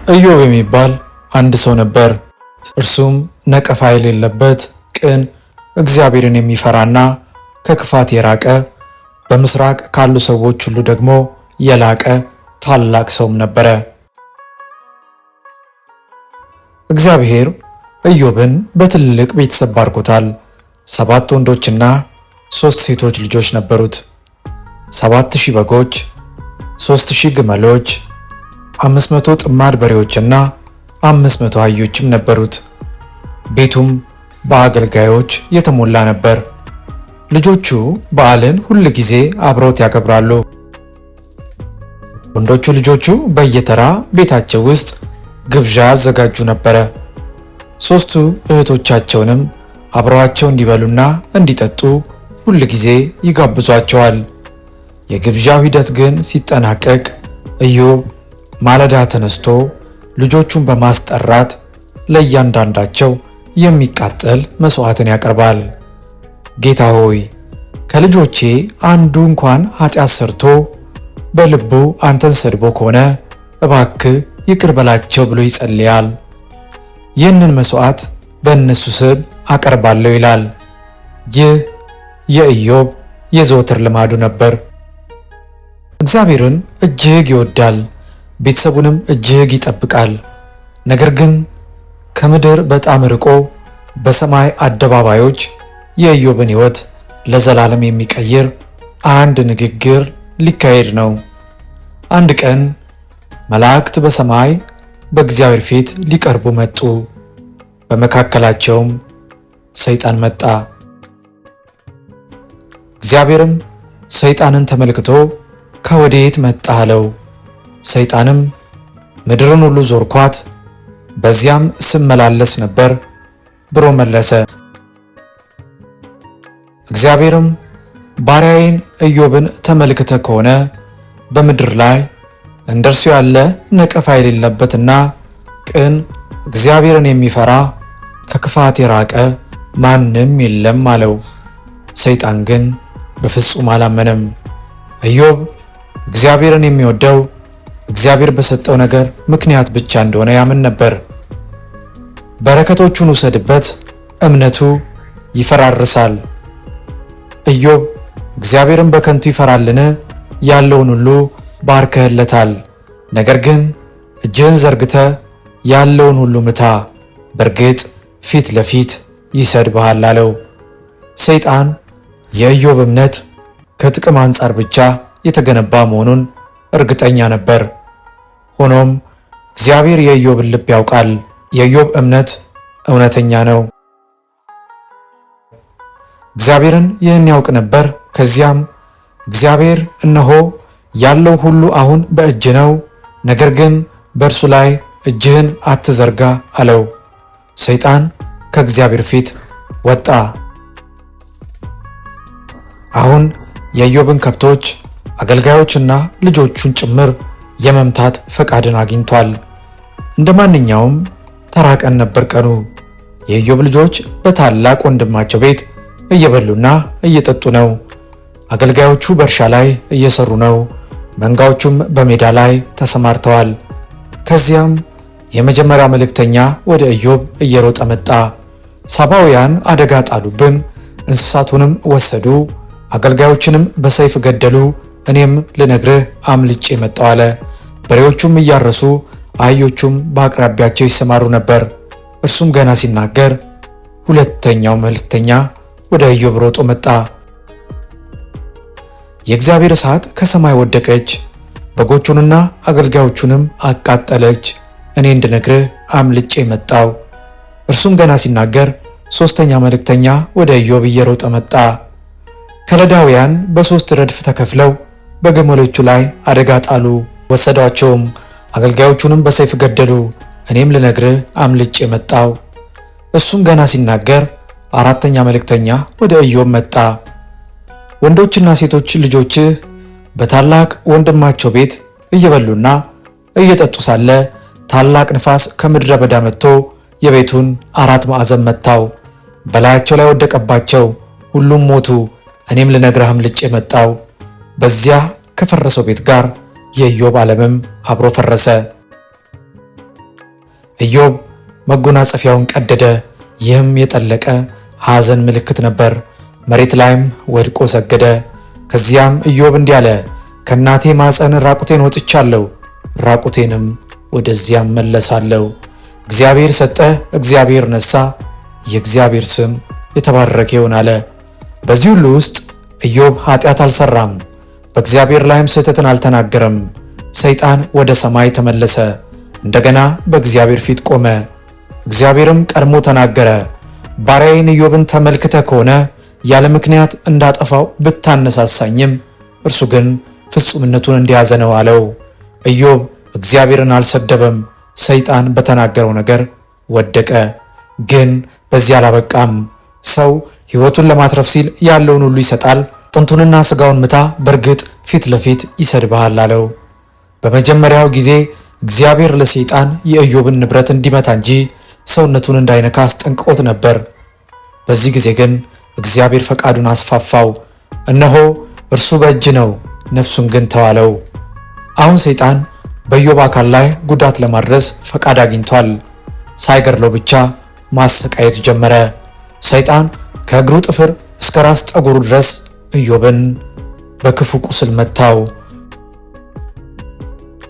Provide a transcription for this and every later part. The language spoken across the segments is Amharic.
ኢዮብ የሚባል አንድ ሰው ነበር። እርሱም ነቀፋ የሌለበት ቅን፣ እግዚአብሔርን የሚፈራና ከክፋት የራቀ በምስራቅ ካሉ ሰዎች ሁሉ ደግሞ የላቀ ታላቅ ሰውም ነበረ። እግዚአብሔር ኢዮብን በትልቅ ቤተሰብ ባርኮታል። 7 ወንዶችና 3 ሴቶች ልጆች ነበሩት። 7000 በጎች፣ 3000 ግመሎች፣ 500 ጥማድ በሬዎችና 500 አህዮችም ነበሩት። ቤቱም በአገልጋዮች የተሞላ ነበር። ልጆቹ በዓልን ሁል ጊዜ አብረውት ያከብራሉ። ወንዶቹ ልጆቹ በየተራ ቤታቸው ውስጥ ግብዣ ያዘጋጁ ነበረ። 3ቱ እህቶቻቸውንም አብረዋቸው እንዲበሉና እንዲጠጡ ሁል ጊዜ ይጋብዟቸዋል። የግብዣው ሂደት ግን ሲጠናቀቅ ኢዮብ ማለዳ ተነስቶ ልጆቹን በማስጠራት ለእያንዳንዳቸው የሚቃጠል መስዋዕትን ያቀርባል። ጌታ ሆይ ከልጆቼ አንዱ እንኳን ኃጢአት ሰርቶ በልቡ አንተን ሰድቦ ከሆነ እባክህ ይቅር በላቸው ብሎ ይጸልያል። ይህንን መስዋዕት በእነሱ ስም አቀርባለሁ ይላል። ይህ የኢዮብ የዘወትር ልማዱ ነበር። እግዚአብሔርን እጅግ ይወዳል፣ ቤተሰቡንም እጅግ ይጠብቃል። ነገር ግን ከምድር በጣም ርቆ በሰማይ አደባባዮች የኢዮብን ሕይወት ለዘላለም የሚቀይር አንድ ንግግር ሊካሄድ ነው። አንድ ቀን መላእክት በሰማይ በእግዚአብሔር ፊት ሊቀርቡ መጡ። በመካከላቸውም ሰይጣን መጣ። እግዚአብሔርም ሰይጣንን ተመልክቶ ከወዴት መጣህ አለው። ሰይጣንም ምድርን ሁሉ ዞርኳት፣ በዚያም ስመላለስ ነበር ብሎ መለሰ። እግዚአብሔርም ባሪያዬን ኢዮብን ተመልክተ ከሆነ በምድር ላይ እንደርሱ ያለ ነቀፋ የሌለበትና ቅን፣ እግዚአብሔርን የሚፈራ ከክፋት የራቀ ማንም የለም አለው። ሰይጣን ግን በፍጹም አላመነም። ኢዮብ እግዚአብሔርን የሚወደው እግዚአብሔር በሰጠው ነገር ምክንያት ብቻ እንደሆነ ያምን ነበር። በረከቶቹን ውሰድበት፣ እምነቱ ይፈራርሳል። ኢዮብ እግዚአብሔርን በከንቱ ይፈራልን? ያለውን ሁሉ ባርከህለታል። ነገር ግን እጅህን ዘርግተ ያለውን ሁሉ ምታ፣ በእርግጥ ፊት ለፊት ይሰድብሃል አለው። ሰይጣን የኢዮብ እምነት ከጥቅም አንጻር ብቻ የተገነባ መሆኑን እርግጠኛ ነበር። ሆኖም እግዚአብሔር የኢዮብን ልብ ያውቃል። የኢዮብ እምነት እውነተኛ ነው። እግዚአብሔርን ይህን ያውቅ ነበር። ከዚያም እግዚአብሔር እነሆ ያለው ሁሉ አሁን በእጅ ነው፣ ነገር ግን በእርሱ ላይ እጅህን አትዘርጋ አለው። ሰይጣን ከእግዚአብሔር ፊት ወጣ። አሁን የኢዮብን ከብቶች፣ አገልጋዮችና ልጆቹን ጭምር የመምታት ፈቃድን አግኝቷል። እንደ ማንኛውም ተራ ቀን ነበር ቀኑ። የኢዮብ ልጆች በታላቅ ወንድማቸው ቤት እየበሉና እየጠጡ ነው። አገልጋዮቹ በእርሻ ላይ እየሰሩ ነው። መንጋዎቹም በሜዳ ላይ ተሰማርተዋል። ከዚያም የመጀመሪያ መልእክተኛ ወደ ኢዮብ እየሮጠ መጣ። ሳባውያን አደጋ ጣሉብን፣ እንስሳቱንም ወሰዱ፣ አገልጋዮችንም በሰይፍ ገደሉ። እኔም ልነግርህ አምልጬ መጣሁ አለ። በሬዎቹም እያረሱ አህዮቹም በአቅራቢያቸው ይሰማሩ ነበር። እርሱም ገና ሲናገር ሁለተኛው መልእክተኛ ወደ ኢዮብ ሮጦ መጣ። የእግዚአብሔር እሳት ከሰማይ ወደቀች፣ በጎቹንና አገልጋዮቹንም አቃጠለች። እኔ እንድነግርህ አምልጬ መጣሁ። እርሱም ገና ሲናገር ሦስተኛ መልእክተኛ ወደ ኢዮብ እየሮጠ መጣ። ከለዳውያን በ3 ረድፍ ተከፍለው በግመሎቹ ላይ አደጋ ጣሉ፣ ወሰዷቸውም፣ አገልጋዮቹንም በሰይፍ ገደሉ። እኔም ልነግርህ አምልጬ መጣሁ። እሱም ገና ሲናገር አራተኛ መልእክተኛ ወደ ኢዮብ መጣ። ወንዶችና ሴቶች ልጆችህ በታላቅ ወንድማቸው ቤት እየበሉና እየጠጡ ሳለ ታላቅ ንፋስ ከምድረ በዳ መጥቶ የቤቱን 4 ማዕዘን መታው፣ በላያቸው ላይ ወደቀባቸው፣ ሁሉም ሞቱ። እኔም ልነግርህ አምልጬ መጣሁ። በዚያ ከፈረሰው ቤት ጋር የኢዮብ ዓለምም አብሮ ፈረሰ። ኢዮብ መጎናጸፊያውን ቀደደ። ይህም የጠለቀ ሐዘን ምልክት ነበር። መሬት ላይም ወድቆ ሰገደ። ከዚያም ኢዮብ እንዲህ አለ፣ ከእናቴ ማፀን ራቁቴን ወጥቻለሁ፣ ራቁቴንም ወደዚያም መለሳለሁ። እግዚአብሔር ሰጠ፣ እግዚአብሔር ነሳ፣ የእግዚአብሔር ስም የተባረከ ይሁን አለ። በዚህ ሁሉ ውስጥ ኢዮብ ኃጢአት አልሰራም፣ በእግዚአብሔር ላይም ስህተትን አልተናገረም። ሰይጣን ወደ ሰማይ ተመለሰ፣ እንደገና በእግዚአብሔር ፊት ቆመ። እግዚአብሔርም ቀድሞ ተናገረ፣ ባሪያዬን ኢዮብን ተመልክተ ከሆነ ያለ ምክንያት እንዳጠፋው ብታነሳሳኝም እርሱ ግን ፍጹምነቱን እንደያዘ ነው አለው። ኢዮብ እግዚአብሔርን አልሰደበም። ሰይጣን በተናገረው ነገር ወደቀ። ግን በዚህ አላበቃም። ሰው ሕይወቱን ለማትረፍ ሲል ያለውን ሁሉ ይሰጣል፣ አጥንቱንና ሥጋውን ምታ፣ በእርግጥ ፊት ለፊት ይሰድብሃል አለው። በመጀመሪያው ጊዜ እግዚአብሔር ለሰይጣን የኢዮብን ንብረት እንዲመታ እንጂ ሰውነቱን እንዳይነካ አስጠንቅቆት ነበር። በዚህ ጊዜ ግን እግዚአብሔር ፈቃዱን አስፋፋው። እነሆ እርሱ በእጅ ነው፣ ነፍሱን ግን ተዋለው። አሁን ሰይጣን በኢዮብ አካል ላይ ጉዳት ለማድረስ ፈቃድ አግኝቷል። ሳይገድለው ብቻ ማሰቃየት ጀመረ። ሰይጣን ከእግሩ ጥፍር እስከ ራስ ጠጉሩ ድረስ ኢዮብን በክፉ ቁስል መታው።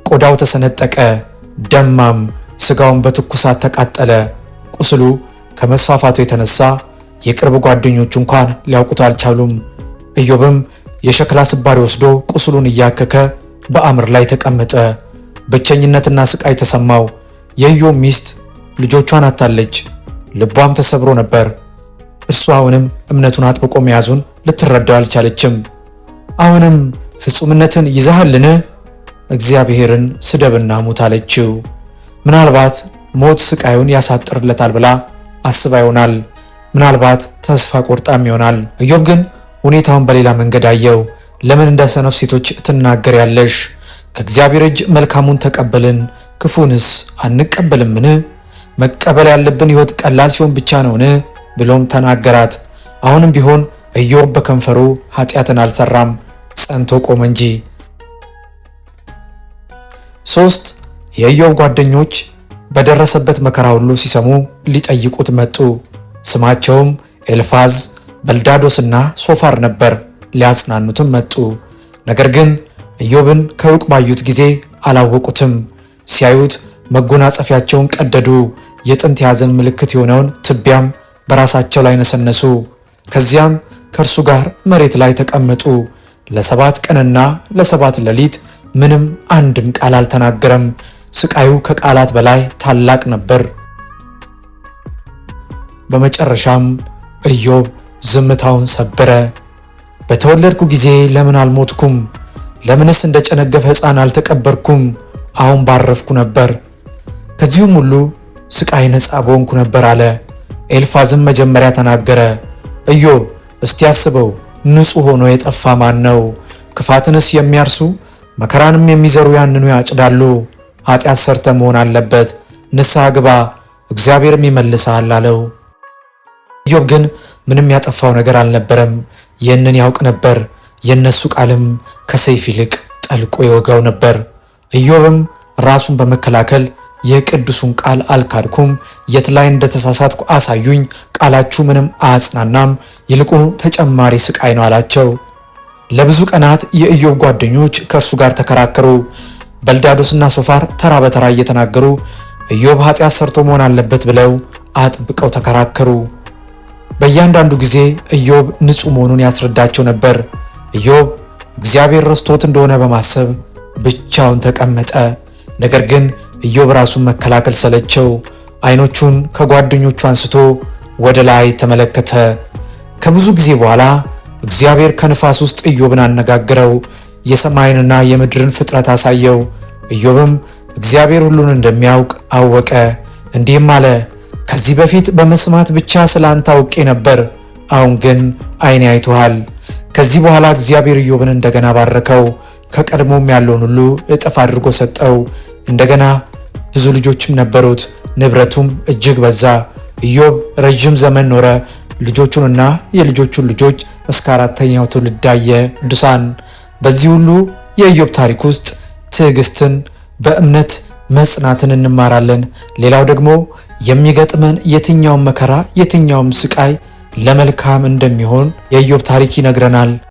ቆዳው ተሰነጠቀ፣ ደማም፣ ሥጋውን በትኩሳት ተቃጠለ። ቁስሉ ከመስፋፋቱ የተነሳ የቅርብ ጓደኞቹ እንኳን ሊያውቁት አልቻሉም። ኢዮብም የሸክላ ስባሪ ወስዶ ቁስሉን እያከከ በአምር ላይ ተቀመጠ። ብቸኝነትና ስቃይ ተሰማው። የኢዮብ ሚስት ልጆቿን አታለች፣ ልቧም ተሰብሮ ነበር። እርሱ አሁንም እምነቱን አጥብቆ መያዙን ልትረዳው አልቻለችም። አሁንም ፍጹምነትን ይዛሃልን? እግዚአብሔርን ስደብና ሙት አለችው። ምናልባት ሞት ስቃዩን ያሳጥርለታል ብላ አስባ ይሆናል። ምናልባት ተስፋ ቆርጣም ይሆናል። ኢዮብ ግን ሁኔታውን በሌላ መንገድ አየው። ለምን እንደ ሰነፍ ሴቶች ትናገሪያለሽ? ከእግዚአብሔር እጅ መልካሙን ተቀበልን፣ ክፉንስ አንቀበልምን? መቀበል ያለብን ሕይወት ቀላል ሲሆን ብቻ ነውን? ብሎም ተናገራት። አሁንም ቢሆን ኢዮብ በከንፈሩ ኃጢአትን አልሰራም፣ ጸንቶ ቆመ እንጂ። 3 የኢዮብ ጓደኞች በደረሰበት መከራ ሁሉ ሲሰሙ ሊጠይቁት መጡ። ስማቸውም ኤልፋዝ፣ በልዳዶስና ሶፋር ነበር። ሊያጽናኑትም መጡ። ነገር ግን ኢዮብን ከሩቅ ባዩት ጊዜ አላወቁትም። ሲያዩት መጎናጸፊያቸውን ቀደዱ። የጥንት የሐዘን ምልክት የሆነውን ትቢያም በራሳቸው ላይ ነሰነሱ። ከዚያም ከእርሱ ጋር መሬት ላይ ተቀመጡ። ለ7 ቀንና ለ7 ሌሊት ምንም አንድም ቃል አልተናገረም። ስቃዩ ከቃላት በላይ ታላቅ ነበር። በመጨረሻም ኢዮብ ዝምታውን ሰበረ። በተወለድኩ ጊዜ ለምን አልሞትኩም? ለምንስ እንደ ጨነገፈ ሕፃን አልተቀበርኩም? አሁን ባረፍኩ ነበር፣ ከዚሁም ሁሉ ስቃይ ነፃ በሆንኩ ነበር አለ። ኤልፋዝም መጀመሪያ ተናገረ። ኢዮብ እስቲ አስበው፣ ንጹሕ ሆኖ የጠፋ ማን ነው? ክፋትንስ የሚያርሱ መከራንም የሚዘሩ ያንኑ ያጭዳሉ። ኃጢአት ሰርተ መሆን አለበት፣ ንስሐ ግባ፣ እግዚአብሔርም ይመልስሃል አለው። ኢዮብ ግን ምንም ያጠፋው ነገር አልነበረም። ይህንን ያውቅ ነበር። የእነሱ ቃልም ከሰይፍ ይልቅ ጠልቆ ይወጋው ነበር። ኢዮብም ራሱን በመከላከል የቅዱሱን ቃል አልካድኩም፣ የት ላይ እንደተሳሳትኩ አሳዩኝ፣ ቃላችሁ ምንም አያጽናናም፣ ይልቁኑ ተጨማሪ ስቃይ ነው አላቸው። ለብዙ ቀናት የኢዮብ ጓደኞች ከእርሱ ጋር ተከራከሩ። በልዳዶስና ሶፋር ተራ በተራ እየተናገሩ ኢዮብ ኃጢአት ሰርቶ መሆን አለበት ብለው አጥብቀው ተከራከሩ። በእያንዳንዱ ጊዜ ኢዮብ ንጹሕ መሆኑን ያስረዳቸው ነበር። ኢዮብ እግዚአብሔር ረስቶት እንደሆነ በማሰብ ብቻውን ተቀመጠ። ነገር ግን ኢዮብ ራሱን መከላከል ሰለቸው። ዓይኖቹን ከጓደኞቹ አንስቶ ወደ ላይ ተመለከተ። ከብዙ ጊዜ በኋላ እግዚአብሔር ከንፋስ ውስጥ ኢዮብን አነጋገረው። የሰማይንና የምድርን ፍጥረት አሳየው። ኢዮብም እግዚአብሔር ሁሉን እንደሚያውቅ አወቀ። እንዲህም አለ፣ ከዚህ በፊት በመስማት ብቻ ስለ አንተ አውቄ ነበር፣ አሁን ግን ዓይኔ አይቶሃል። ከዚህ በኋላ እግዚአብሔር ኢዮብን እንደገና ባረከው፣ ከቀድሞም ያለውን ሁሉ እጥፍ አድርጎ ሰጠው። እንደገና ብዙ ልጆችም ነበሩት፣ ንብረቱም እጅግ በዛ። ኢዮብ ረጅም ዘመን ኖረ፣ ልጆቹንና የልጆቹን ልጆች እስከ 4ኛው ትውልድ አየ። ቅዱሳን በዚህ ሁሉ የኢዮብ ታሪክ ውስጥ ትዕግስትን፣ በእምነት መጽናትን እንማራለን። ሌላው ደግሞ የሚገጥመን የትኛውም መከራ የትኛውም ስቃይ ለመልካም እንደሚሆን የኢዮብ ታሪክ ይነግረናል።